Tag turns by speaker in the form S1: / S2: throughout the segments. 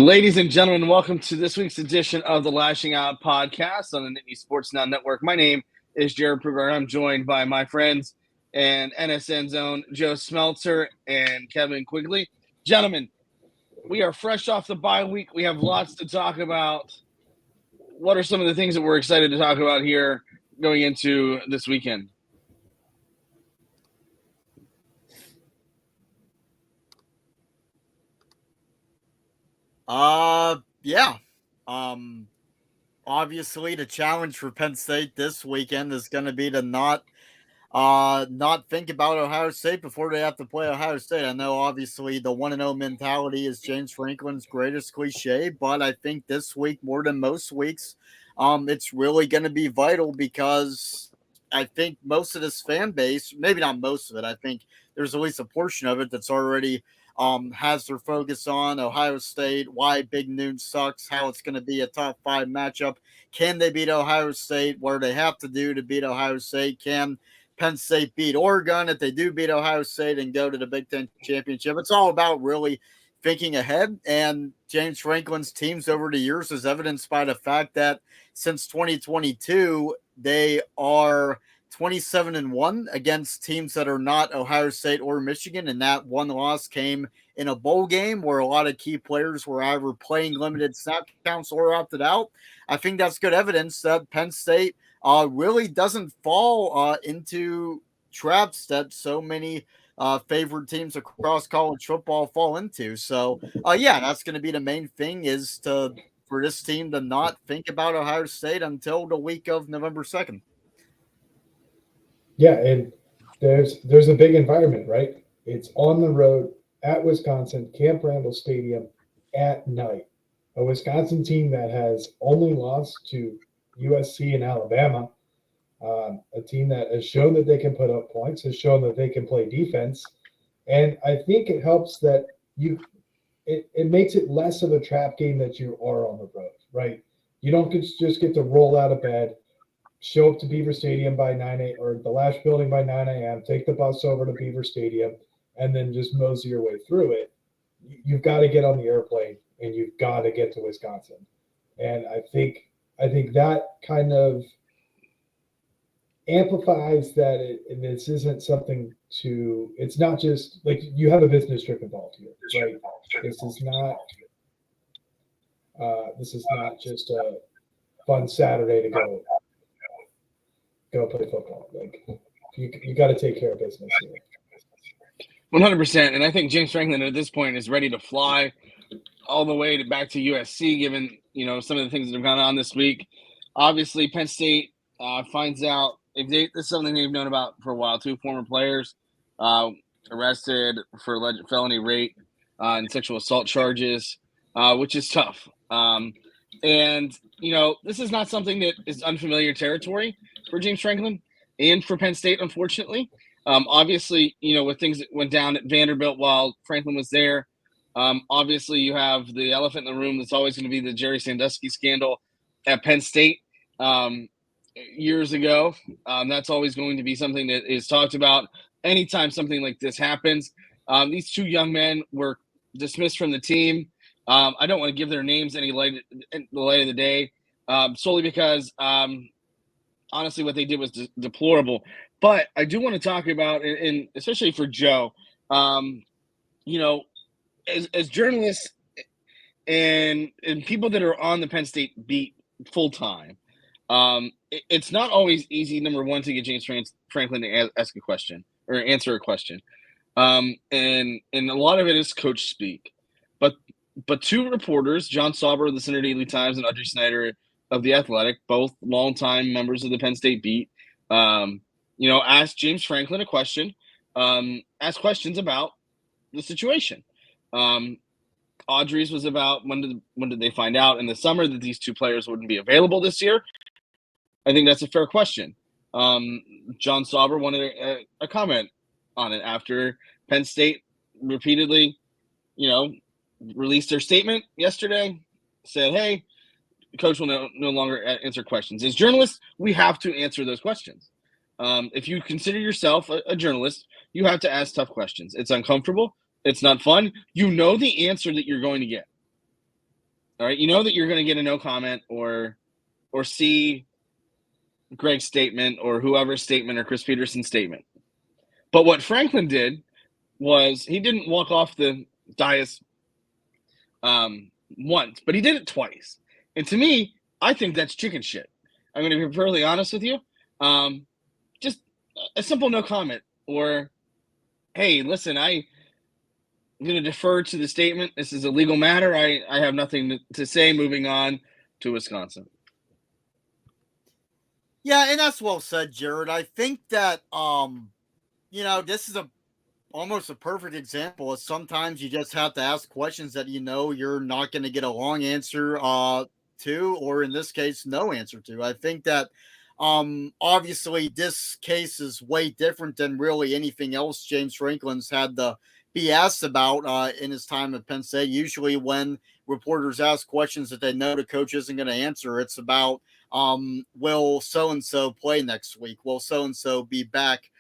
S1: Ladies and gentlemen, welcome to this week's edition of the Lashing Out Podcast on the Nittany Sports Now Network. My name is Jarrod Prugar, and I'm joined by my friends and NSN Zone, Joe Smeltzer and Kevin Quigley. Gentlemen, we are fresh off the bye week. We have lots to talk about. What are some of the things that we're excited to talk about here going into this weekend?
S2: Obviously the challenge for Penn State this weekend is going to be to not think about Ohio State before they have to play Ohio State. I know obviously the 1-0 mentality is James Franklin's greatest cliche, but I think this week more than most weeks, it's really going to be vital because I think most of this fan base, maybe not most of it, I think there's at least a portion of it that's already has their focus on Ohio State, why Big Noon sucks, how it's going to be a top 5 matchup. Can they beat Ohio State? What do they have to do to beat Ohio State? Can Penn State beat Oregon if they do beat Ohio State and go to the Big Ten championship? It's all about really thinking ahead. And James Franklin's teams over the years is evidenced by the fact that since 2022, they are 27-1 against teams that are not Ohio State or Michigan. And that one loss came in a bowl game where a lot of key players were either playing limited snap counts or opted out. I think that's good evidence that Penn State really doesn't fall into traps that so many favored teams across college football fall into. So, that's going to be the main thing is for this team to not think about Ohio State until the week of November 2nd.
S3: Yeah, and there's a big environment, right? It's on the road at Wisconsin, Camp Randall Stadium at night. A Wisconsin team that has only lost to USC and Alabama, a team that has shown that they can put up points, has shown that they can play defense. And I think it helps that it makes it less of a trap game that you are on the road, right? You don't just get to roll out of bed, show up to Beaver Stadium by 9 a.m. or the Lash Building by 9 a.m., take the bus over to Beaver Stadium, and then just mosey your way through it. You've got to get on the airplane and you've got to get to Wisconsin. And I think that kind of amplifies that this isn't something it's not just like you have a business trip involved here, right? This is not just a fun Saturday to go play football. Like you got to take care of business here.
S1: 100%. And I think James Franklin at this point is ready to fly all the way back to USC, given, some of the things that have gone on this week. Obviously, Penn State finds out this is something they've known about for a while. 2 former players arrested for alleged felony rape and sexual assault charges, which is tough. This is not something that is unfamiliar territory for James Franklin and for Penn State, unfortunately. Obviously, with things that went down at Vanderbilt while Franklin was there, obviously you have the elephant in the room that's always going to be the Jerry Sandusky scandal at Penn State years ago. That's always going to be something that is talked about anytime something like this happens. These 2 young men were dismissed from the team. I don't want to give their names any light in the light of the day, solely because honestly what they did was deplorable. But I do want to talk about, and especially for Joe, as journalists and people that are on the Penn State beat full time, it's not always easy, number one, to get James Franklin to ask a question or answer a question. And a lot of it is coach speak. But 2 reporters, John Sauber of the Cincinnati Daily Times and Audrey Snyder of The Athletic, both longtime members of the Penn State beat, asked James Franklin a question, asked questions about the situation. Audrey's was about when did they find out in the summer that these 2 players wouldn't be available this year? I think that's a fair question. John Sauber wanted a comment on it after Penn State repeatedly, released their statement yesterday, said, hey, the coach will no longer answer questions. As journalists, we have to answer those questions. If you consider yourself a journalist, you have to ask tough questions. It's uncomfortable. It's not fun. You know the answer that you're going to get. All right, you know that you're going to get a no comment or see Greg's statement or whoever's statement or Chris Peterson's statement. But what Franklin did was he didn't walk off the dais once, but he did it twice. And to me, I think that's chicken shit. I'm going to be perfectly honest with you. Just a simple no comment or, hey, listen, I'm going to defer to the statement. This is a legal matter. I have nothing to say. Moving on to Wisconsin.
S2: Yeah, and that's well said, Jarrod. I think that this is almost a perfect example of sometimes you just have to ask questions that you're not going to get a long answer to, or in this case, no answer to. I think that obviously this case is way different than really anything else James Franklin's had to be asked about in his time at Penn State. Usually when reporters ask questions that they know the coach isn't going to answer, it's about will so-and-so play next week? Will so-and-so be back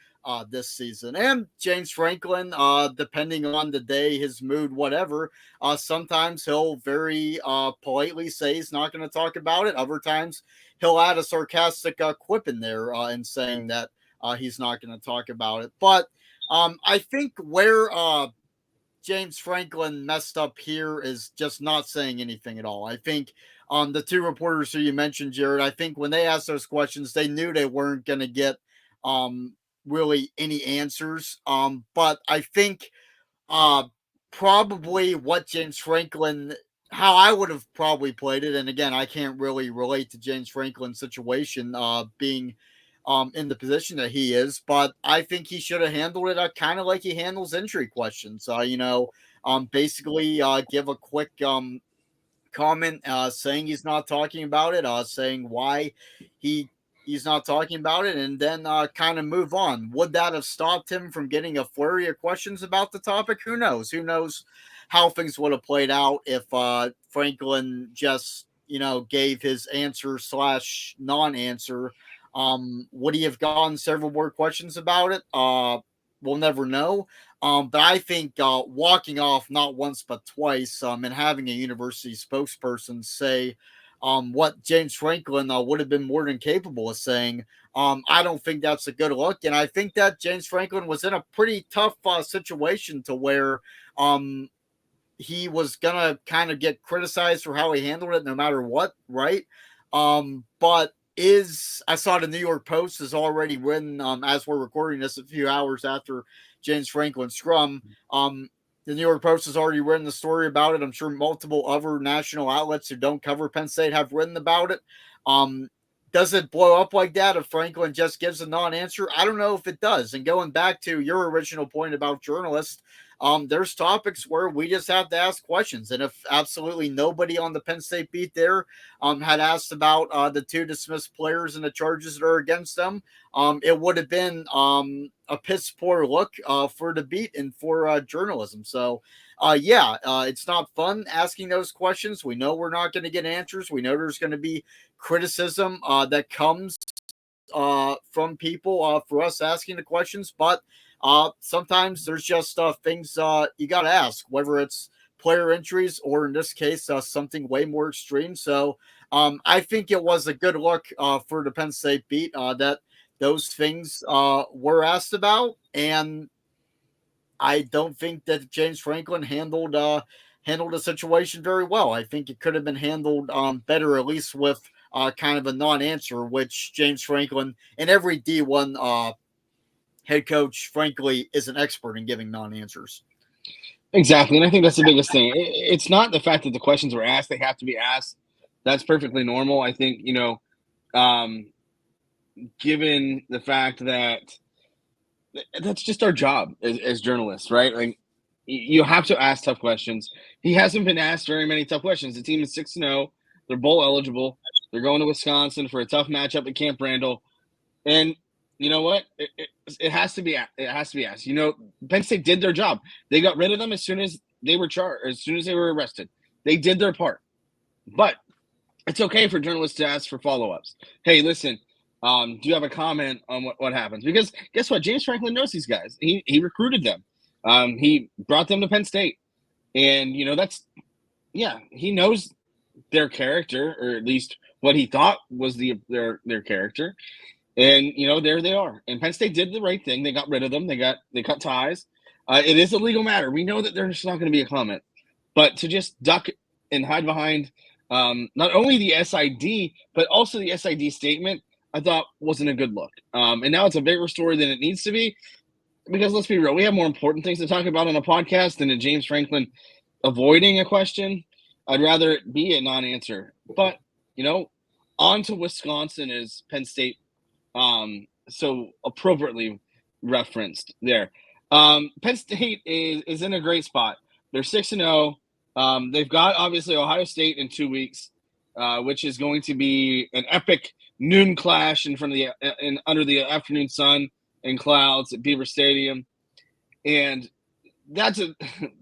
S2: this season? And James Franklin, depending on the day, his mood, whatever, sometimes he'll very politely say he's not going to talk about it. Other times he'll add a sarcastic quip in there in saying that he's not going to talk about it. But I think where James Franklin messed up here is just not saying anything at all. I think the two reporters who you mentioned, Jarrod, I think when they asked those questions, they knew they weren't going to get really any answers. But I think probably what James Franklin, how I would have probably played it, and again, I can't really relate to James Franklin's situation being in the position that he is, but I think he should have handled it kind of like he handles injury questions. Basically give a quick comment saying he's not talking about it, saying why he's not talking about it, and then kind of move on. Would that have stopped him from getting a flurry of questions about the topic? Who knows? Who knows how things would have played out if Franklin just, gave his answer / non-answer. Would he have gotten several more questions about it? We'll never know. But I think walking off not once but twice and having a university spokesperson say what James Franklin would have been more than capable of saying, I don't think that's a good look. And I think that James Franklin was in a pretty tough situation to where he was going to kind of get criticized for how he handled it no matter what, right? But I saw the New York Post has already written, as we're recording this a few hours after James Franklin's scrum, the New York Post has already written the story about it. I'm sure multiple other national outlets who don't cover Penn State have written about it. Does it blow up like that if Franklin just gives a non-answer? I don't know if it does. And going back to your original point about journalists, there's topics where we just have to ask questions. And if absolutely nobody on the Penn State beat there had asked about the two dismissed players and the charges that are against them, it would have been a piss poor look for the beat and for journalism. So, it's not fun asking those questions. We know we're not going to get answers. We know there's going to be criticism that comes from people for us asking the questions, but sometimes there's just things you got to ask, whether it's player injuries or in this case, something way more extreme. So I think it was a good look for the Penn State beat that those things were asked about. And I don't think that James Franklin handled the situation very well. I think it could have been handled better, at least with kind of a non-answer, which James Franklin and every D1 head coach, frankly, is an expert in giving non-answers.
S1: Exactly, and I think that's the biggest thing. It's not the fact that the questions were asked; they have to be asked. That's perfectly normal. I think, given the fact that that's just our job as journalists, right? Like, you have to ask tough questions. He hasn't been asked very many tough questions. The team is 6-0. They're bowl eligible. They're going to Wisconsin for a tough matchup at Camp Randall, and you know what? It has to be. It has to be asked. Penn State did their job. They got rid of them as soon as they were charged. As soon as they were arrested, they did their part. But it's okay for journalists to ask for follow-ups. Hey, listen, do you have a comment on what happens? Because guess what? James Franklin knows these guys. He recruited them. He brought them to Penn State, and he knows their character, or at least what he thought was their character. And there they are. And Penn State did the right thing. They got rid of them. They cut ties. It is a legal matter. We know that there's not going to be a comment, but to just duck and hide behind not only the SID but also the SID statement, I thought wasn't a good look. And now it's a bigger story than it needs to be, because let's be real, we have more important things to talk about on a podcast than a James Franklin avoiding a question. I'd rather it be a non-answer. But on to Wisconsin, as Penn State so appropriately referenced there. Penn State is in a great spot. They're 6-0. They've got obviously Ohio State in 2 weeks, which is going to be an epic noon clash under the afternoon sun and clouds at Beaver Stadium, and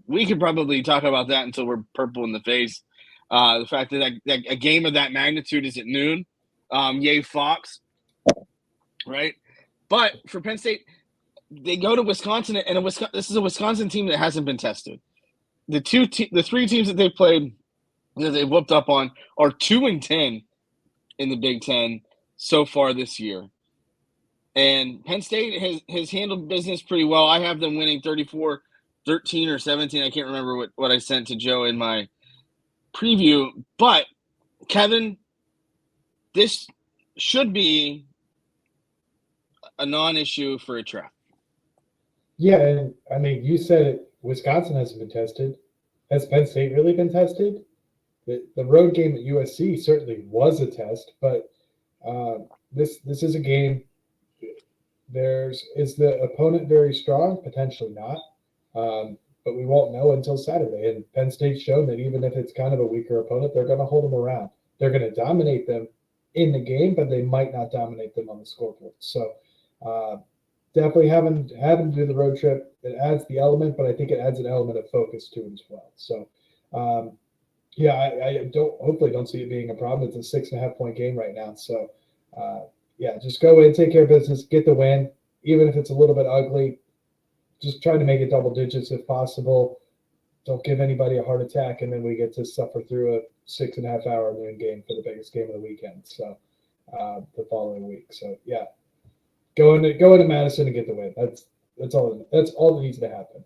S1: we could probably talk about that until we're purple in the face. The fact that a game of that magnitude is at noon, yay Fox, right? But for Penn State, they go to Wisconsin, and this is a Wisconsin team that hasn't been tested. The three teams that they've played, that they've whooped up on, are 2-10 in the Big Ten so far this year. And Penn State has handled business pretty well. I have them winning 34-13 or 17. I can't remember what I sent to Joe in my preview. But, Kevin, this should be a non-issue for a trap.
S3: Yeah, and I mean, you said it. Wisconsin hasn't been tested. Has Penn State really been tested? The road game at USC certainly was a test, but this is a game. Is the opponent very strong? Potentially not, but we won't know until Saturday. And Penn State's shown that even if it's kind of a weaker opponent, they're going to hold them around. They're going to dominate them in the game, but they might not dominate them on the scoreboard. So definitely having to do the road trip, it adds the element, but I think it adds an element of focus to it as well. So I hopefully don't see it being a problem. It's a 6.5 point game right now. So just go in, take care of business, get the win, even if it's a little bit ugly. Just try to make it double digits if possible. Don't give anybody a heart attack, and then we get to suffer through a 6.5 hour noon game for the biggest game of the weekend. So the following week. So go into Madison and get the win. That's all that needs to happen.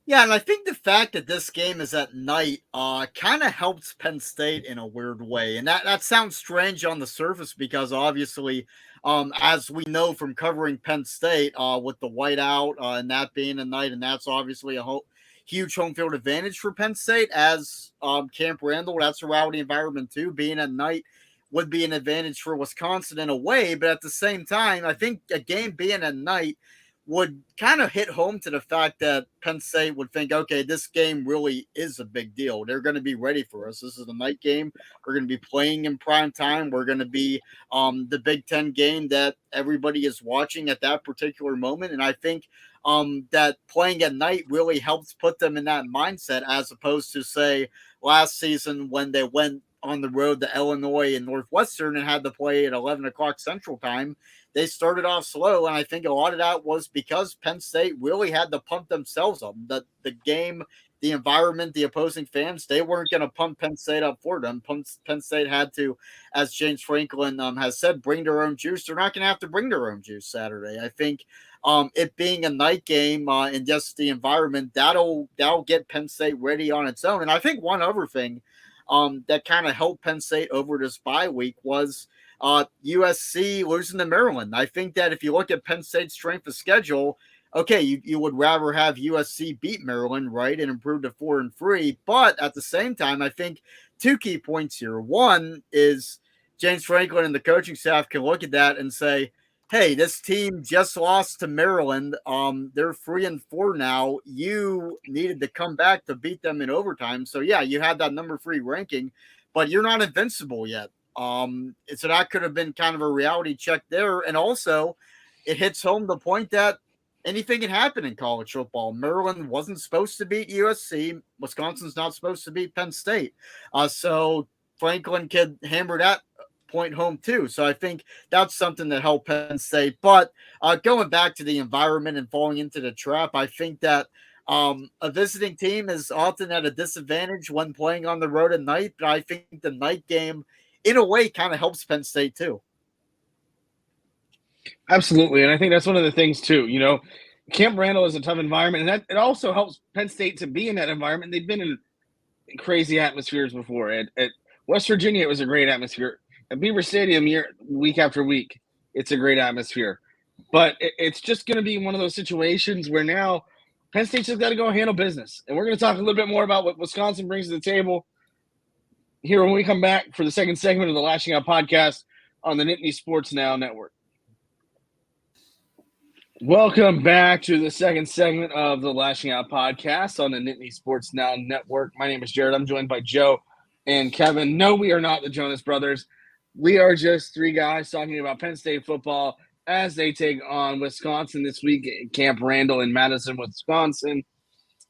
S2: Yeah, and I think the fact that this game is at night kind of helps Penn State in a weird way. And that sounds strange on the surface because obviously, as we know from covering Penn State with the whiteout and that being a night, and that's obviously a huge home field advantage for Penn State, as Camp Randall, that's a rowdy environment too. Being at night would be an advantage for Wisconsin in a way, but at the same time, I think a game being at night would kind of hit home to the fact that Penn State would think, okay, this game really is a big deal. They're going to be ready for us. This is a night game. We're going to be playing in prime time. We're going to be the Big Ten game that everybody is watching at that particular moment. And I think that playing at night really helps put them in that mindset, as opposed to, say, last season when they went on the road to Illinois and Northwestern and had to play at 11 o'clock Central Time. They started off slow, and I think a lot of that was because Penn State really had to pump themselves up. The game, the environment, the opposing fans, they weren't going to pump Penn State up for them. Penn State had to, as James Franklin has said, bring their own juice. They're not going to have to bring their own juice Saturday. I think it being a night game and just the environment, that'll get Penn State ready on its own. And I think one other thing that kind of helped Penn State over this bye week was USC losing to Maryland. I think that if you look at Penn State's strength of schedule, okay, you would rather have USC beat Maryland, right, and improve to 4-3. But at the same time, I think two key points here. One is James Franklin and the coaching staff can look at that and say, hey, this team just lost to Maryland. They're 3-4 now. You needed to come back to beat them in overtime. So, yeah, you had that number 3 ranking, but you're not invincible yet. So that could have been kind of a reality check there. And also, it hits home the point that anything can happen in college football. Maryland wasn't supposed to beat USC. Wisconsin's not supposed to beat Penn State. So Franklin could hammer that point home too. So I think that's something that helped Penn State. But going back to the environment and falling into the trap, I think that A visiting team is often at a disadvantage when playing on the road at night, but I think the night game, in a way, kind of helps Penn State too.
S1: Absolutely, and I think that's one of the things too. Camp Randall is a tough environment, and that it also helps Penn State to be in that environment. They've been in crazy atmospheres before. At West Virginia, it was a great atmosphere. At Beaver Stadium, week after week, it's a great atmosphere. But it's just going to be one of those situations where now Penn State's just got to go handle business. And we're going to talk a little bit more about what Wisconsin brings to the table here when we come back for the second segment of the Lashing Out Podcast on the Nittany Sports Now Network. Welcome back to the second segment of the Lashing Out Podcast on the Nittany Sports Now Network. My name is Jarrod. I'm joined by Joe and Kevin. No, we are not the Jonas Brothers. We are just three guys talking about Penn State football as they take on Wisconsin this week at Camp Randall in Madison, Wisconsin.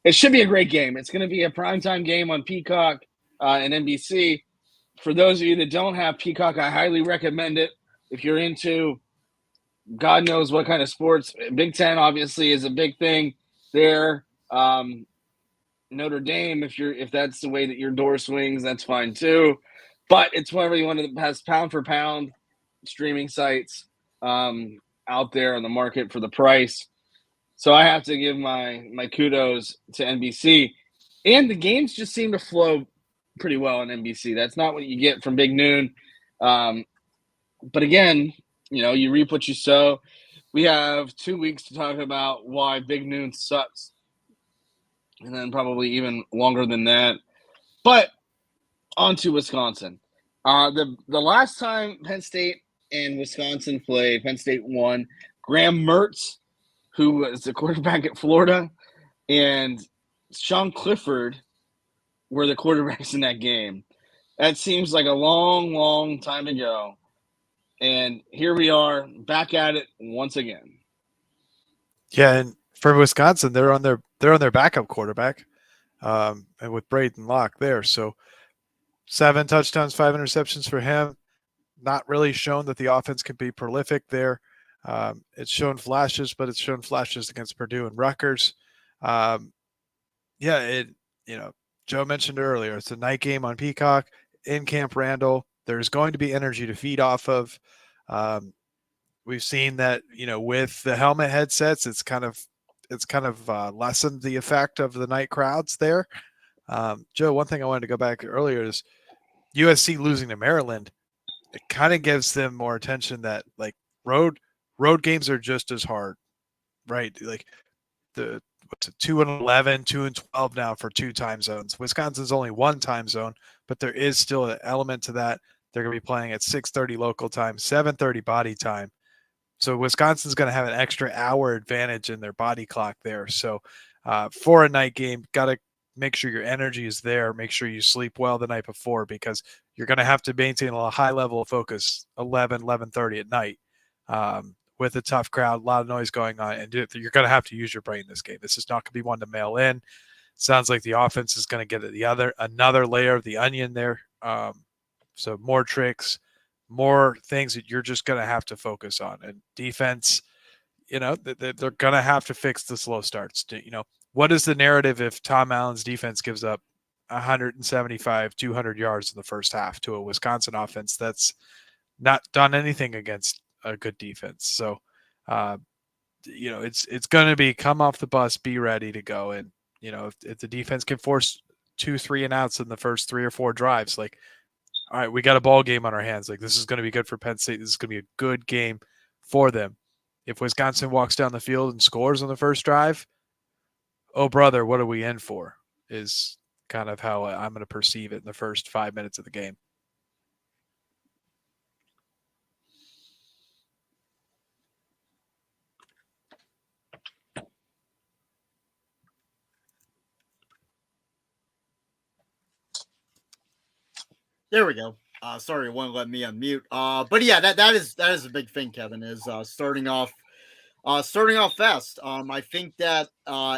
S1: It should be a great game. It's going to be a primetime game on Peacock and NBC. For those of you that don't have Peacock, I highly recommend it. If you're into God knows what kind of sports, Big Ten obviously is a big thing there. Notre Dame, if that's the way that your door swings, that's fine too. But it's probably one of the best pound for pound streaming sites out there on the market for the price. So I have to give my kudos to NBC. And the games just seem to flow pretty well on NBC. That's not what you get from Big Noon. But again, you reap what you sow. We have 2 weeks to talk about why Big Noon sucks. And then probably even longer than that. But on to Wisconsin. The last time Penn State and Wisconsin played, Penn State won. Graham Mertz, who was the quarterback at Florida, and Sean Clifford were the quarterbacks in that game. That seems like a long, long time ago. And here we are back at it once again.
S4: Yeah, and for Wisconsin, they're on their backup quarterback, and with Braden Locke there. So 7 touchdowns, 5 interceptions for him. Not really shown that the offense can be prolific there. It's shown flashes, but it's shown flashes against Purdue and Rutgers. Joe mentioned earlier, it's a night game on Peacock in Camp Randall. There's going to be energy to feed off of. We've seen that, with the helmet headsets, it's kind of lessened the effect of the night crowds there. Joe, one thing I wanted to go back earlier is USC losing to Maryland. It kind of gives them more attention that like road games are just as hard, right? Like the 2-11, 2-12 now for 2 time zones. Wisconsin's only 1 time zone, but there is still an element to that. They're going to be playing at 6:30 local time, 7:30 body time. So Wisconsin's going to have an extra hour advantage in their body clock there. So for a night game, got to make sure your energy is there. Make sure you sleep well the night before, because you're going to have to maintain a high level of focus 11:30 at night with a tough crowd, a lot of noise going on, and you're going to have to use your brain this game. This is not going to be one to mail in. Sounds like the offense is going to get another layer of the onion there. So more tricks, more things that you're just going to have to focus on. And defense, they're going to have to fix the slow starts. What is the narrative if Tom Allen's defense gives up 175, 200 yards in the first half to a Wisconsin offense that's not done anything against a good defense? So, it's going to be come off the bus, be ready to go. And, if the defense can force 2, 3 and outs in the first 3 or 4 drives, like, all right, we got a ball game on our hands. Like, this is going to be good for Penn State. This is going to be a good game for them. If Wisconsin walks down the field and scores on the first drive, oh, brother, what are we in for? Is kind of how I'm going to perceive it in the first 5 minutes of the game.
S2: There we go. Sorry, it won't let me unmute. But yeah, that is a big thing, Kevin, is starting off fast. I think that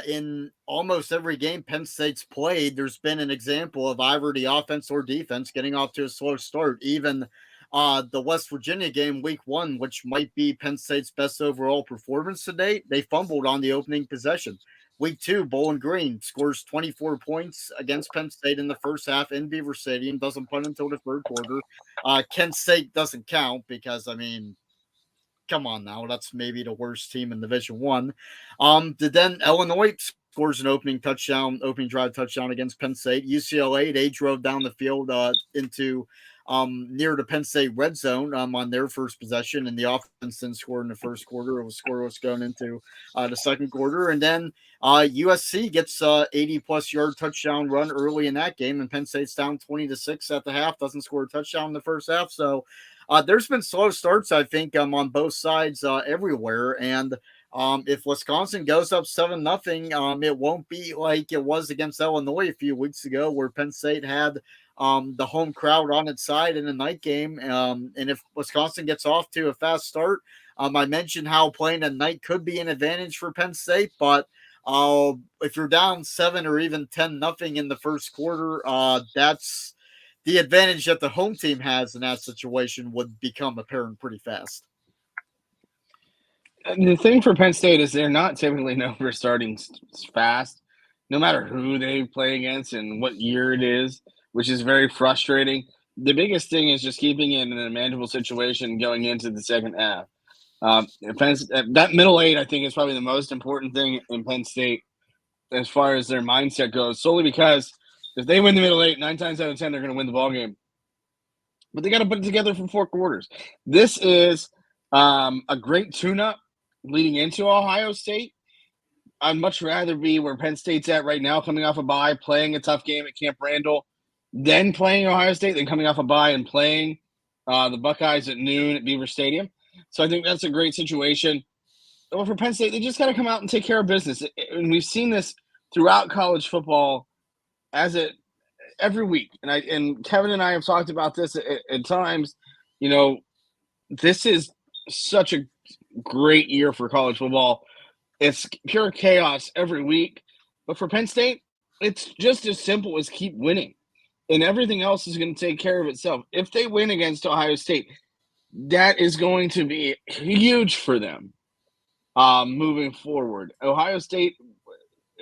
S2: in almost every game Penn State's played, there's been an example of either the offense or defense getting off to a slow start. Even the West Virginia game, week 1, which might be Penn State's best overall performance to date, they fumbled on the opening possession. Week 2, Bowling Green scores 24 points against Penn State in the first half in Beaver Stadium. Doesn't punt until the third quarter. Kent State doesn't count because, come on now, that's maybe the worst team in Division One. Then Illinois scores an opening drive touchdown against Penn State. UCLA, they drove down the field into near the Penn State red zone on their first possession, and the offense didn't score in the first quarter. It was scoreless going into the second quarter, and then USC gets 80-plus yard touchdown run early in that game, and Penn State's down 20-6 at the half. Doesn't score a touchdown in the first half, so there's been slow starts, I think, on both sides everywhere, and if Wisconsin goes up 7-0, it won't be like it was against Illinois a few weeks ago, where Penn State had the home crowd on its side in a night game. And if Wisconsin gets off to a fast start, I mentioned how playing at night could be an advantage for Penn State, but if you're down 7 or even 10-0 in the first quarter, that's the advantage that the home team has in that situation would become apparent pretty fast.
S1: The thing for Penn State is they're not typically known for starting fast, no matter who they play against and what year it is, which is very frustrating. The biggest thing is just keeping it in a manageable situation going into the second half. That middle eight, I think, is probably the most important thing in Penn State as far as their mindset goes, solely because if they win the middle eight, 9 times out of 10, they're going to win the ball game. But they got to put it together for 4 quarters. This is a great tune-up leading into Ohio State. I'd much rather be where Penn State's at right now, coming off a bye, playing a tough game at Camp Randall, then playing Ohio State, then coming off a bye and playing the Buckeyes at noon at Beaver Stadium. So I think that's a great situation. But for Penn State, they just got to come out and take care of business. And we've seen this throughout college football every week. And Kevin and I have talked about this at times. You know, this is such a great year for college football. It's pure chaos every week. But for Penn State, it's just as simple as keep winning. And everything else is going to take care of itself. If they win against Ohio State, that is going to be huge for them moving forward. Ohio State,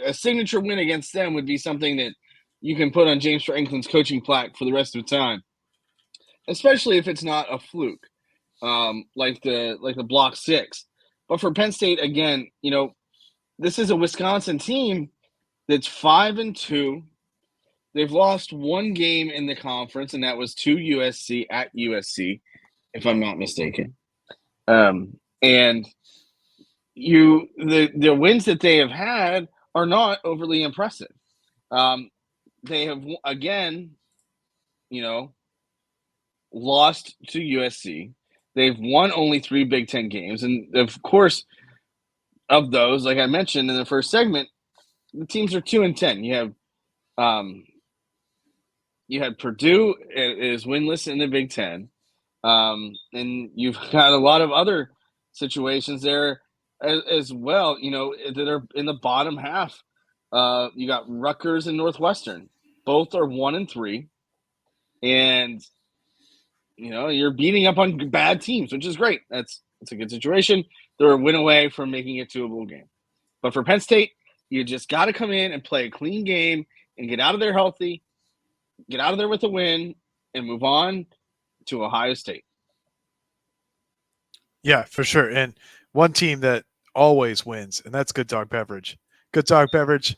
S1: a signature win against them would be something that you can put on James Franklin's coaching plaque for the rest of the time, especially if it's not a fluke, like the Block 6. But for Penn State, again, you know, this is a Wisconsin team that's 5-2. They've lost 1 game in the conference, and that was to USC at USC, if I'm not mistaken. And the wins that they have had are not overly impressive. They have, again, you know, lost to USC. They've won only 3 Big Ten games. And, of course, of those, like I mentioned in the first segment, the teams are 2-10. You had Purdue is winless in the Big Ten. And you've got a lot of other situations there as well, you know, that are in the bottom half. You got Rutgers and Northwestern. Both are 1-3. And, you know, you're beating up on bad teams, which is great. It's a good situation. They're a win away from making it to a bowl game. But for Penn State, you just got to come in and play a clean game and get out of there healthy, get out of there with a win, and move on to Ohio State.
S4: Yeah, for sure. And one team that always wins, and that's Good Dog Beverage. Good Dog Beverage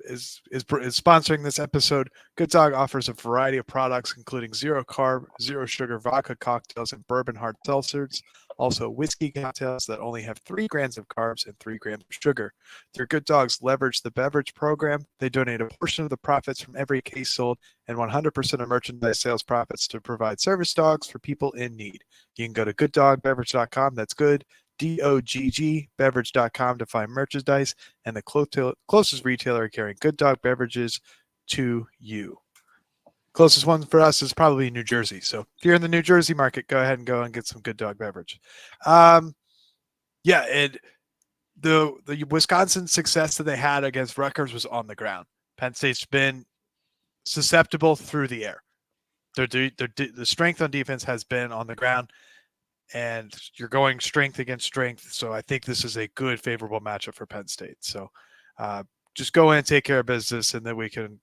S4: is sponsoring this episode. Good Dog offers a variety of products, including 0 carb, 0 sugar vodka cocktails and bourbon hard seltzers. Also, whiskey cocktails that only have 3 grams of carbs and 3 grams of sugar. Their Good Dogs leverage the beverage program. They donate a portion of the profits from every case sold and 100% of merchandise sales profits to provide service dogs for people in need. You can go to gooddogbeverage.com. That's good. DOGG beverage.com to find merchandise and the closest retailer carrying Good Dog beverages to you. Closest one for us is probably New Jersey. So if you're in the New Jersey market, go ahead and go and get some Good Dog beverage. And the Wisconsin success that they had against Rutgers was on the ground. Penn State's been susceptible through the air. The strength on defense has been on the ground, and you're going strength against strength. So I think this is a good, favorable matchup for Penn State. So Just go in and take care of business, and then we can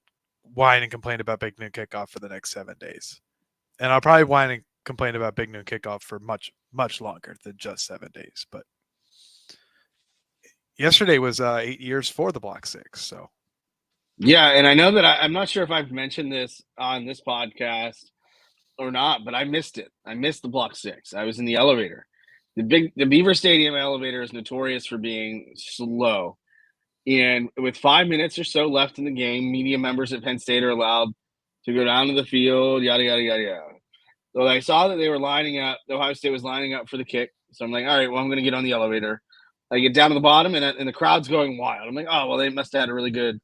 S4: whine and complain about Big Noon Kickoff for the next 7 days. And I'll probably whine and complain about Big Noon Kickoff for much, much longer than just 7 days. But yesterday was 8 years for the Block 6. So,
S1: yeah, and I know that I'm not sure if I've mentioned this on this podcast or not, but I missed it. I missed the Block 6. I was in the elevator. The Beaver Stadium elevator is notorious for being slow. And with 5 minutes or so left in the game, media members at Penn State are allowed to go down to the field, yada, yada, yada, yada. So I saw that they were lining up. Ohio State was lining up for the kick. So I'm like, all right, well, I'm going to get on the elevator. I get down to the bottom, and the crowd's going wild. I'm like, oh, well, they must have had a really good,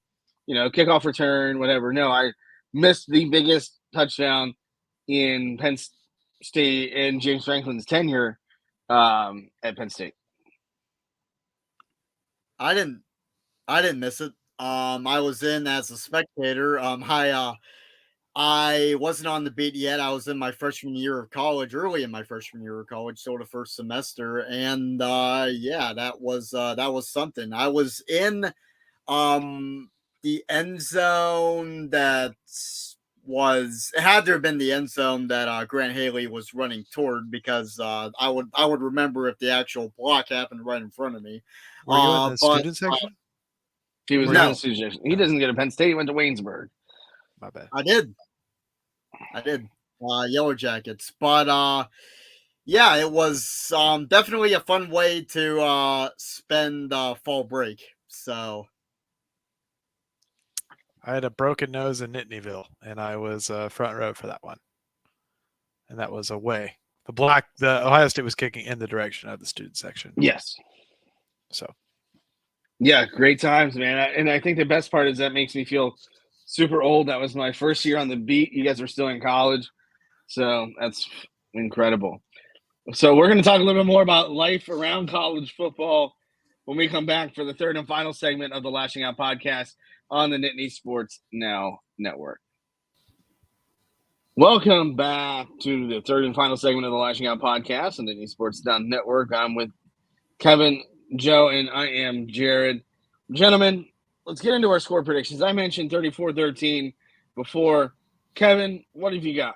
S1: kickoff return, whatever. No, I missed the biggest touchdown in Penn State and James Franklin's tenure at Penn State.
S2: I didn't miss it. I was in as a spectator. I wasn't on the beat yet. I was in my freshman year of college, early in my freshman year of college, sort of first semester, and that was something. I was in the end zone it had to have been the end zone that Grant Haley was running toward, because I would remember if the actual block happened right in front of me.
S4: were you in the student section?
S1: He was
S2: No.
S1: not in the student section. He doesn't get a Penn State. He went to Waynesburg.
S4: My bad.
S2: I did. Yellow Jackets. But it was definitely a fun way to spend fall break. So
S4: I had a broken nose in Nittanyville, and I was front row for that one. And that was away. The Ohio State was kicking in the direction of the student section.
S1: Yes.
S4: So.
S1: Yeah, great times, man. And I think the best part is that makes me feel super old. That was my first year on the beat. You guys were still in college. So that's incredible. So we're going to talk a little bit more about life around college football when we come back for the third and final segment of the Lashing Out Podcast on the Nittany Sports Now Network. Welcome back to the third and final segment of the Lashing Out Podcast on the Nittany Sports Now Network. I'm with Kevin, Joe, and I am Jarrod. Gentlemen, let's get into our score predictions. I mentioned 34-13 before. Kevin, what have you got?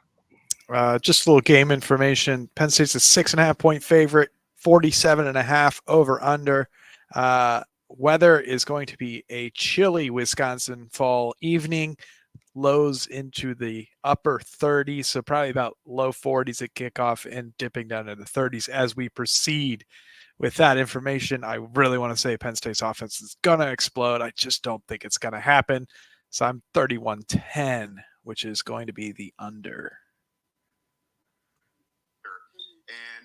S4: Just a little game information. Penn State's a 6.5-point favorite, 47.5 over under. Weather is going to be a chilly Wisconsin fall evening. Lows into the upper 30s, so probably about low 40s at kickoff and dipping down to the 30s as we proceed. With that information, I really want to say Penn State's offense is going to explode. I just don't think it's going to happen. So I'm 31-10, which is going to be the under.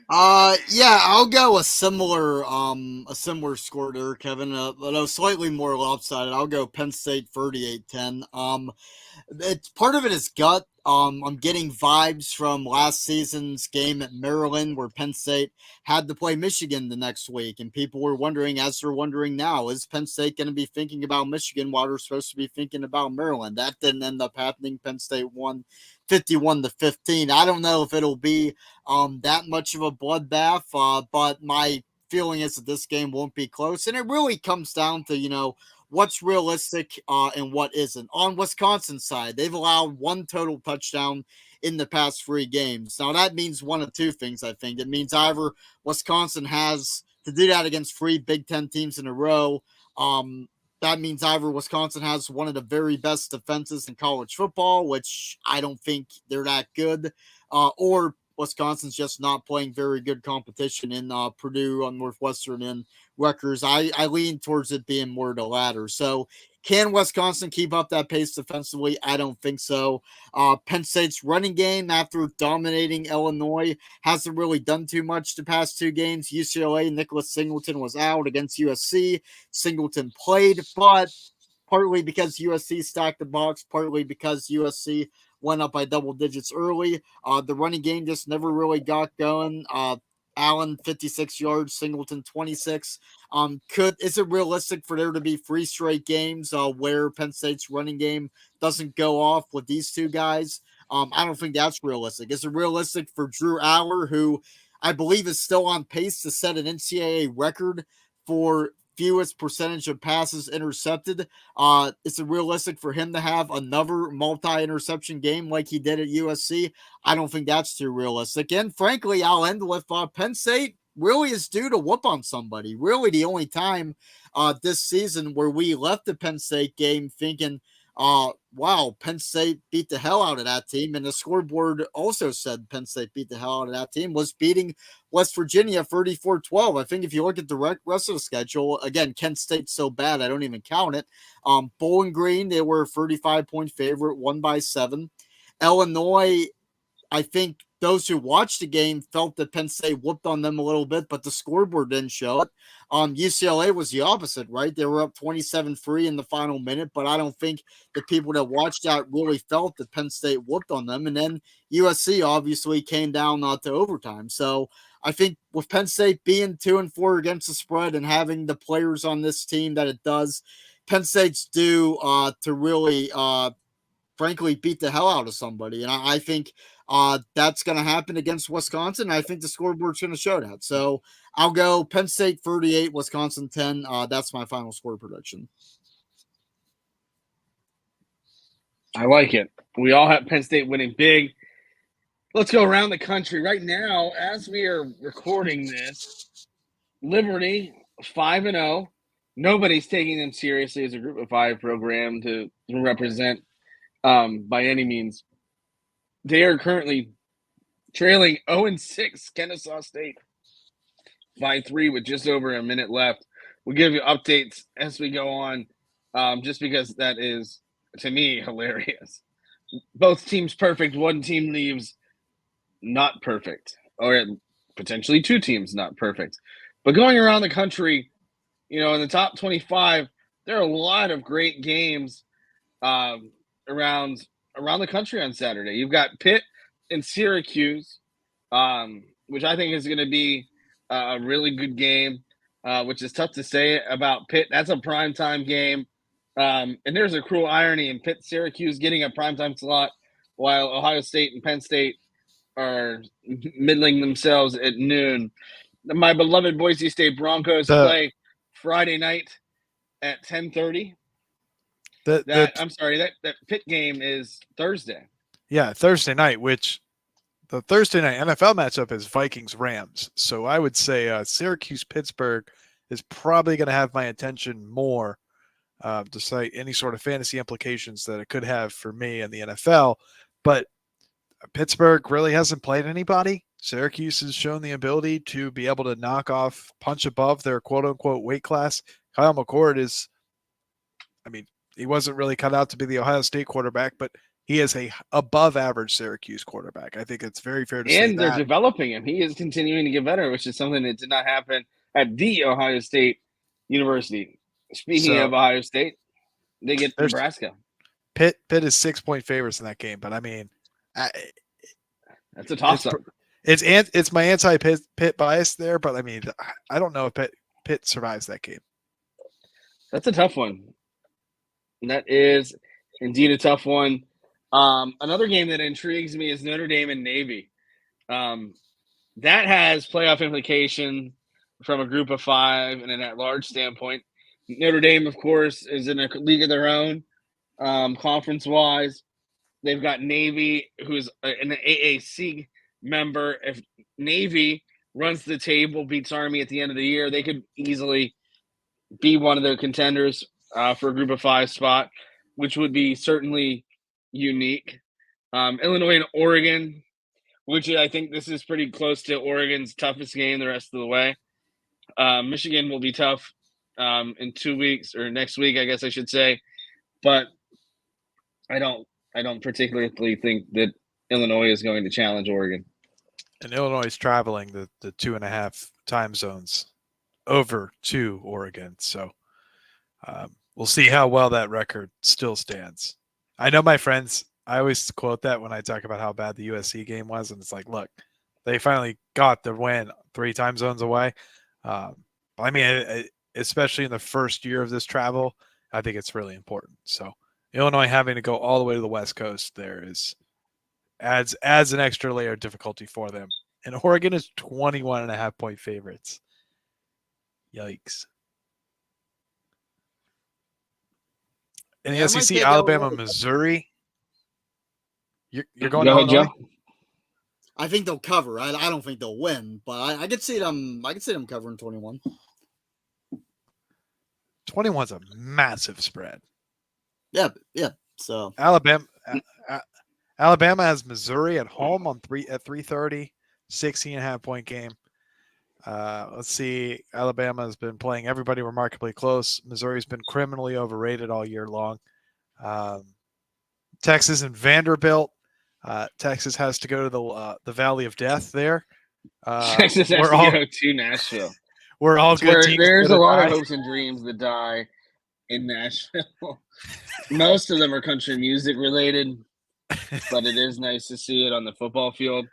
S2: I'll go a similar score there, Kevin, but a slightly more lopsided. I'll go Penn State 38-10. It's part of it is gut. I'm getting vibes from last season's game at Maryland, where Penn State had to play Michigan the next week, and people were wondering, as they're wondering now, is Penn State going to be thinking about Michigan while they're supposed to be thinking about Maryland? That didn't end up happening. Penn State won 51-15. I don't know if it'll be that much of a bloodbath, but my feeling is that this game won't be close, and it really comes down to what's realistic and what isn't. On Wisconsin's side, they've allowed one total touchdown in the past 3 games. Now, that means one of two things, I think. It means either Wisconsin has to do that against 3 Big Ten teams in a row. That means either Wisconsin has one of the very best defenses in college football, which I don't think they're that good, or Wisconsin's just not playing very good competition in Purdue, on Northwestern, and Rutgers. I lean towards it being more the latter. So can Wisconsin keep up that pace defensively? I don't think so. Penn State's running game, after dominating Illinois, hasn't really done too much the past 2 games. UCLA, Nicholas Singleton was out against USC. Singleton played, but partly because USC stacked the box, partly because USC went up by double digits early. The running game just never really got going. Allen 56 yards, Singleton 26. Is it realistic for there to be 3 straight games where Penn State's running game doesn't go off with these 2 guys? I don't think that's realistic. Is it realistic for Drew Aller, who I believe is still on pace to set an NCAA record for fewest percentage of passes intercepted. Is it realistic for him to have another multi-interception game like he did at USC? I don't think that's too realistic. And frankly, I'll end with Penn State really is due to whoop on somebody. Really, the only time this season where we left the Penn State game thinking, wow, Penn State beat the hell out of that team. And the scoreboard also said Penn State beat the hell out of that team, was beating West Virginia 34-12. I think if you look at the rest of the schedule, again, Kent State's so bad, I don't even count it. Bowling Green, they were a 35-point favorite, won by 7. Illinois, I think those who watched the game felt that Penn State whooped on them a little bit, but the scoreboard didn't show it. UCLA was the opposite, right? They were up 27-3 in the final minute, but I don't think the people that watched that really felt that Penn State whooped on them. And then USC obviously came down to overtime. So I think with Penn State being 2-4 against the spread and having the players on this team that it does, Penn State's due to really, frankly, beat the hell out of somebody. And I think that's going to happen against Wisconsin. I think the scoreboard's going to show that. So I'll go Penn State 38, Wisconsin 10. That's my final score prediction.
S1: I like it. We all have Penn State winning big. Let's go around the country right now. As we are recording this, Liberty 5-0. Nobody's taking them seriously as a group of 5 program to represent by any means. They are currently trailing 0-6 Kennesaw State by 3 with just over a minute left. We'll give you updates as we go on, just because that is, to me, hilarious. Both teams perfect. One team leaves not perfect, or potentially 2 teams not perfect. But going around the country, in the top 25, there are a lot of great games around the country on Saturday. You've got Pitt and Syracuse, which I think is going to be a really good game, which is tough to say about Pitt. That's a primetime game. And there's a cruel irony in Pitt, Syracuse getting a primetime slot while Ohio State and Penn State are middling themselves at noon. My beloved Boise State Broncos play Friday night at 10:30. That Pitt game is Thursday.
S4: Yeah, Thursday night, which the Thursday night NFL matchup is Vikings-Rams. So I would say Syracuse-Pittsburgh is probably going to have my attention more, despite any sort of fantasy implications that it could have for me in the NFL. But Pittsburgh really hasn't played anybody. Syracuse has shown the ability to be able to knock off, punch above their quote-unquote weight class. Kyle McCord is, he wasn't really cut out to be the Ohio State quarterback, but he is a above-average Syracuse quarterback. I think it's very fair to say that.
S1: And they're developing him. He is continuing to get better, which is something that did not happen at the Ohio State University. Speaking of Ohio State, they get Nebraska.
S4: Pitt is 6-point favorites in that game, but
S1: that's a toss-up.
S4: It's my anti-Pitt bias there, but I don't know if Pitt survives that game.
S1: That's a tough one. That is indeed a tough one. Another game that intrigues me is Notre Dame and Navy. That has playoff implication from a group of 5 and an at-large standpoint. Notre Dame, of course, is in a league of their own, conference-wise. They've got Navy, who's an AAC member. If Navy runs the table, beats Army at the end of the year, they could easily be one of their contenders for a group of 5 spot, which would be certainly unique. Illinois and Oregon, which I think this is pretty close to Oregon's toughest game the rest of the way. Michigan will be tough in 2 weeks, or next week, I guess I should say. But I don't particularly think that Illinois is going to challenge Oregon.
S4: And Illinois is traveling the 2.5 time zones over to Oregon. So we'll see how well that record still stands. I know my friends, I always quote that when I talk about how bad the USC game was. And it's like, look, they finally got the win 3 time zones away. Especially in the first year of this travel, I think it's really important. So Illinois having to go all the way to the West Coast there adds an extra layer of difficulty for them. And Oregon is 21.5 point favorites. Yikes. In the
S2: Yeah, I might
S4: SEC,
S2: take
S4: Alabama,
S2: Illinois.
S4: Missouri. You're going
S1: Go
S4: to
S1: ahead,
S4: Illinois?
S1: Joe.
S2: I think they'll cover. I don't think they'll win, but I could see them. I could see them covering 21.
S4: 21's a massive spread.
S2: Yeah. So
S4: Alabama has Missouri at home at 3:30, 16.5 point game. Let's see. Alabama has been playing everybody remarkably close. Missouri's been criminally overrated all year long. Texas and Vanderbilt. Texas has to go to the Valley of Death there.
S1: Texas has to go to Nashville.
S4: We're all good teams.
S1: There's a lot of hopes and dreams that die in Nashville. Most of them are country music related, but it is nice to see it on the football field.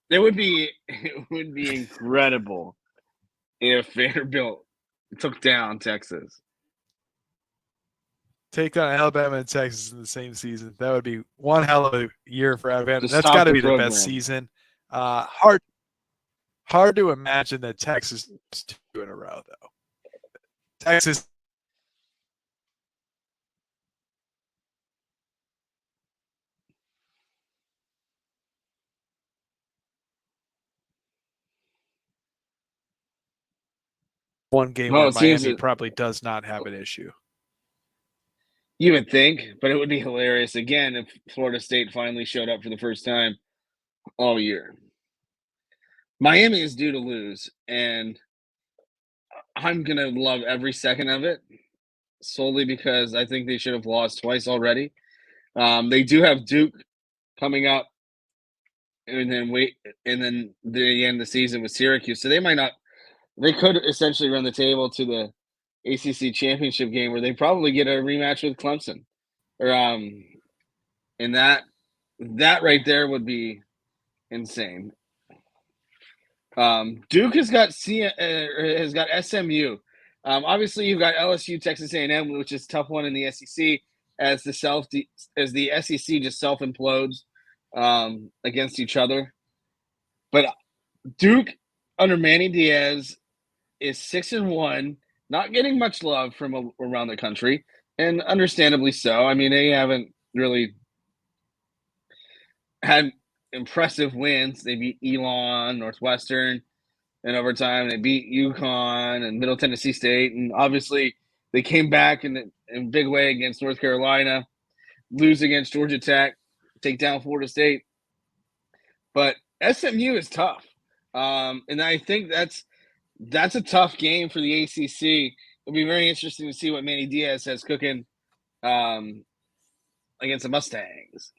S1: It would be incredible if Vanderbilt took down Texas.
S4: Take down Alabama and Texas in the same season. That would be one hell of a year for Alabama.
S1: Just
S4: That's
S1: top
S4: got to
S1: the
S4: be the
S1: program.
S4: best season. Hard to imagine that Texas is 2 in a row, though. Texas. One game
S1: Well,
S4: where
S1: it seems
S4: Miami
S1: that-
S4: probably does not have an issue.
S1: You would think, but it would be hilarious again if Florida State finally showed up for the first time all year. Miami is due to lose, and I'm going to love every second of it solely because I think they should have lost twice already. They do have Duke coming up, and then the end of the season with Syracuse. So they could essentially run the table to the ACC championship game where they probably get a rematch with Clemson. And that right there would be insane. Duke has got SMU. Obviously, you've got LSU, Texas A&M, which is a tough one in the SEC as the SEC just self implodes against each other. But Duke under Manny Diaz is 6-1, not getting much love from around the country, and understandably so. I mean, they haven't really had impressive wins. They beat Elon, Northwestern in overtime. They beat UConn and Middle Tennessee State, and obviously they came back in a big way against North Carolina, lose against Georgia Tech, take down Florida State. But SMU is tough, and I think that's a tough game for the ACC. It'll be very interesting to see what Manny Diaz has cooking against the Mustangs.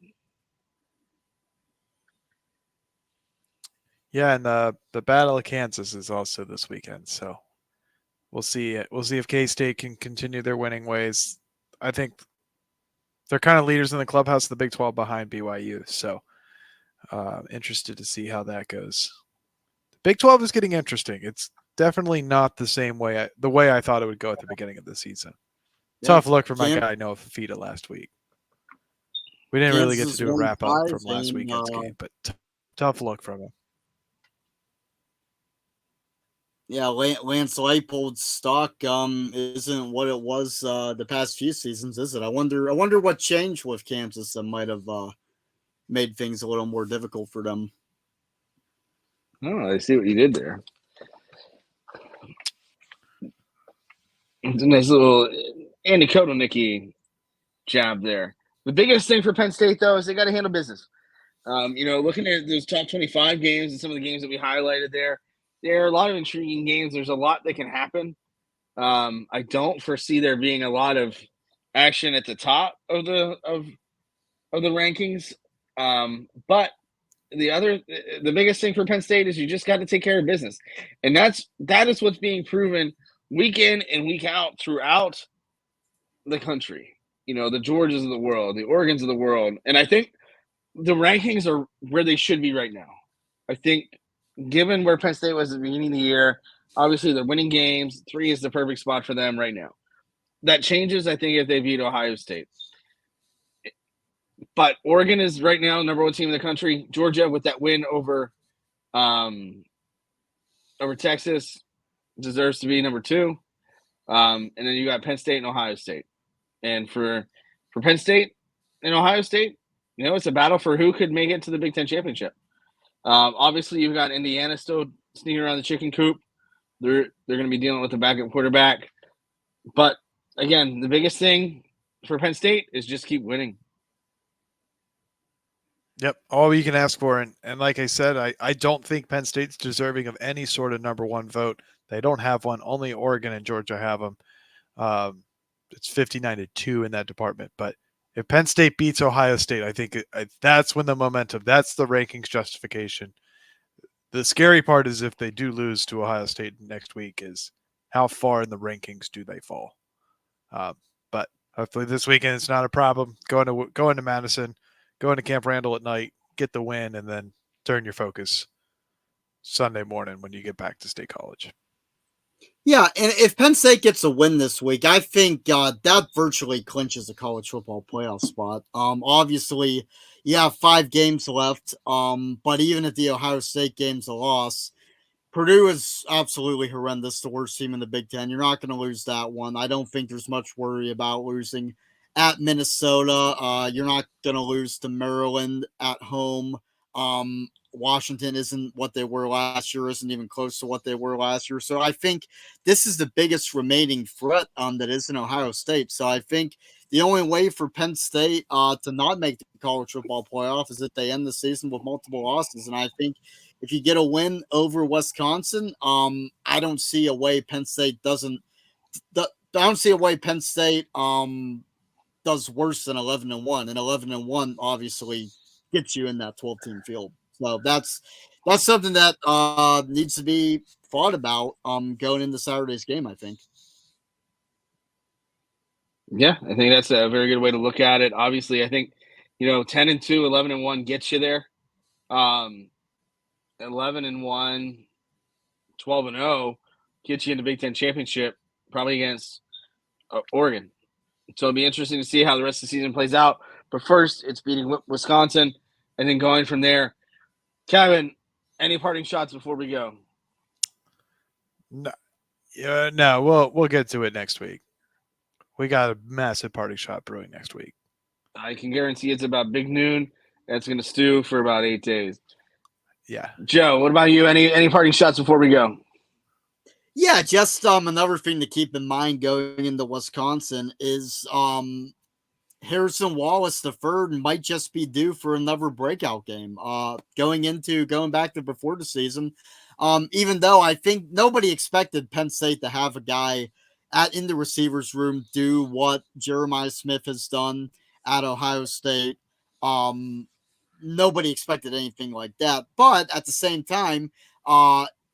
S4: Yeah, and the Battle of Kansas is also this weekend, so we'll see. We'll see if K-State can continue their winning ways. I think they're kind of leaders in the clubhouse of the Big 12 behind BYU, so interested to see how that goes. The Big 12 is getting interesting. It's definitely not the way I thought it would go at the beginning of the season. Yeah. Tough look for my guy Noah Fafita last week. We didn't really get to do a wrap up from last weekend's game, but tough look from him.
S2: Yeah, Lance Leipold's stock isn't what it was the past few seasons, is it? I wonder what changed with Kansas that might have made things a little more difficult for them.
S1: Oh, I see what you did there. It's a nice little Andy Kotelnicki jab there. The biggest thing for Penn State, though, is they got to handle business. Looking at those top 25 games and some of the games that we highlighted there are a lot of intriguing games. There's a lot that can happen. I don't foresee there being a lot of action at the top of the rankings. But the biggest thing for Penn State is you just got to take care of business, and that is what's being proven week in and week out throughout the country. The Georgias of the world, the Oregons of the world, and I think the rankings are where they should be right now. I think, given where Penn State was at the beginning of the year, obviously they're winning games. 3 is the perfect spot for them right now. That changes, I think, if they beat Ohio State. But Oregon is right now number 1 team in the country. Georgia, with that win over Texas, deserves to be number 2. And then you got Penn State and Ohio State. And for Penn State and Ohio State, it's a battle for who could make it to the Big Ten championship. Obviously, you've got Indiana still sneaking around the chicken coop. They're going to be dealing with the backup quarterback. But again, the biggest thing for Penn State is just keep winning.
S4: Yep, all you can ask for. And like I said, I don't think Penn State's deserving of any sort of number one vote. They don't have one. Only Oregon and Georgia have them. It's 59-2 in that department. But if Penn State beats Ohio State, I think that's when the momentum, that's the rankings justification. The scary part is if they do lose to Ohio State next week is how far in the rankings do they fall? But hopefully this weekend it's not a problem. Going to Madison, going to Camp Randall at night, get the win, and then turn your focus Sunday morning when you get back to State College.
S2: Yeah, and if Penn State gets a win this week, I think that virtually clinches the college football playoff spot. Obviously, you have 5 games left, but even if the Ohio State game's a loss, Purdue is absolutely horrendous, the worst team in the Big Ten. You're not going to lose that one. I don't think there's much worry about losing at Minnesota. You're not going to lose to Maryland at home. Washington isn't what they were last year, isn't even close to what they were last year. So I think this is the biggest remaining threat that is in Ohio State. So I think the only way for Penn State to not make the college football playoff is if they end the season with multiple losses. And I think if you get a win over Wisconsin, I don't see a way Penn State doesn't. I don't see a way Penn State does worse than 11-1, and 11-1 obviously gets you in that 12-team field. So that's something that needs to be thought about going into Saturday's game, I think.
S1: Yeah, I think that's a very good way to look at it. Obviously, I think 10-2, 11-1 gets you there. 11-1, 12-0 gets you in the Big Ten championship, probably against Oregon. So it'll be interesting to see how the rest of the season plays out. But first, it's beating Wisconsin, and then going from there. Kevin, any parting shots before we go?
S4: No, we'll get to it next week. We got a massive parting shot brewing next week.
S1: I can guarantee it's about big noon. That's going to stew for about 8 days.
S2: Yeah.
S1: Joe, what about you? Any parting shots before we go?
S2: Yeah, just another thing to keep in mind going into Wisconsin is Harrison Wallace III might just be due for another breakout game. Going back to before the season, even though I think nobody expected Penn State to have a guy in the receivers room do what Jeremiah Smith has done at Ohio State. Nobody expected anything like that. But at the same time,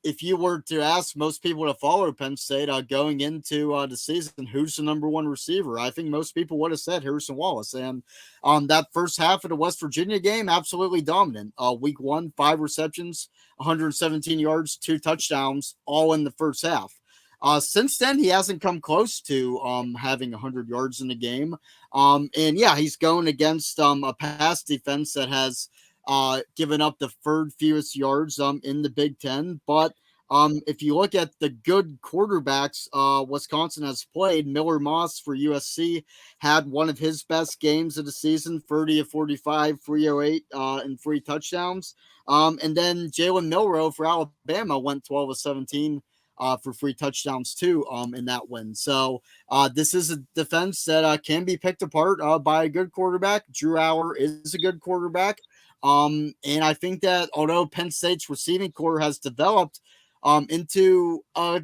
S2: if you were to ask most people to follow Penn State going into the season, who's the number one receiver? I think most people would have said Harrison Wallace. And that first half of the West Virginia game, absolutely dominant. Week 1, 5 receptions, 117 yards, 2 touchdowns, all in the first half. Since then, he hasn't come close to having 100 yards in the game. And yeah, he's going against a pass defense that has given up the third fewest yards in the Big Ten. But if you look at the good quarterbacks Wisconsin has played, Miller Moss for USC had one of his best games of the season, 30 of 45, 308 and 3 touchdowns. And then Jalen Milroe for Alabama went 12 of 17 for 3 touchdowns too in that win. So this is a defense that can be picked apart by a good quarterback. Drew Allar is a good quarterback. And I think that although Penn State's receiving core has developed into a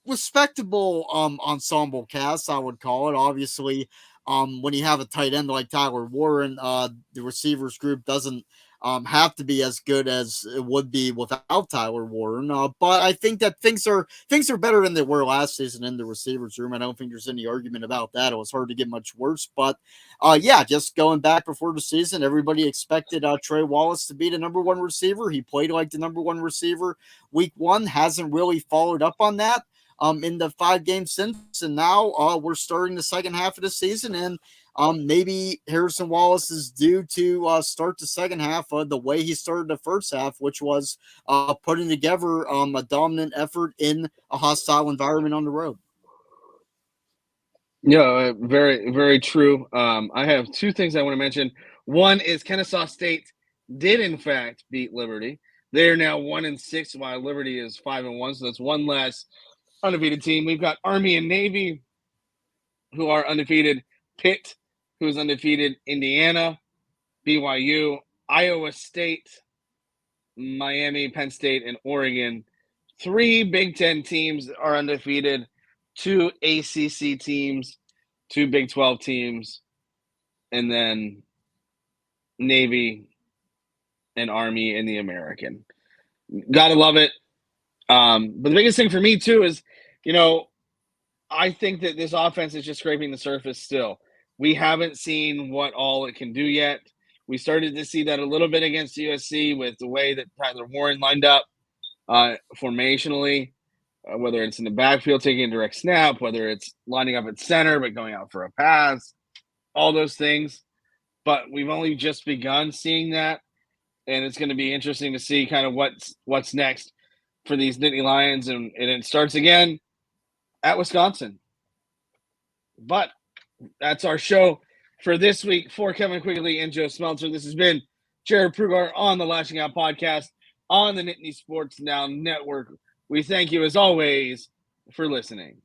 S2: respectable ensemble cast, I would call it. Obviously, when you have a tight end like Tyler Warren, the receivers group doesn't have to be as good as it would be without Tyler Warren. But I think that things are better than they were last season in the receivers room. I don't think there's any argument about that. It was hard to get much worse. But yeah, just going back before the season, everybody expected Trey Wallace to be the number one receiver. He played like the number one receiver. Week 1 hasn't really followed up on that in the 5 games since. And now we're starting the second half of the season, and maybe Harrison Wallace is due to start the second half the way he started the first half, which was putting together a dominant effort in a hostile environment on the road.
S1: Yeah, very, very true. I have two things I want to mention. One is Kennesaw State did in fact beat Liberty. They are now 1-6, while Liberty is 5-1. So that's one less undefeated team. We've got Army and Navy, who are undefeated. Pitt, who is undefeated. Indiana, BYU, Iowa State, Miami, Penn State, and Oregon. 3 Big Ten teams are undefeated. 2 ACC teams, 2 Big 12 teams, and then Navy and Army in the American. Gotta love it. But the biggest thing for me too is, I think that this offense is just scraping the surface still. We haven't seen what all it can do yet. We started to see that a little bit against USC with the way that Tyler Warren lined up formationally, whether it's in the backfield taking a direct snap, whether it's lining up at center but going out for a pass, all those things. But we've only just begun seeing that, and it's going to be interesting to see kind of what's next for these Nittany Lions, and it starts again at Wisconsin. But that's our show for this week. For Kevin Quigley and Joe Smeltzer, this has been Jarrod Prugar on the Lashing Out Podcast on the Nittany Sports Now Network. We thank you, as always, for listening.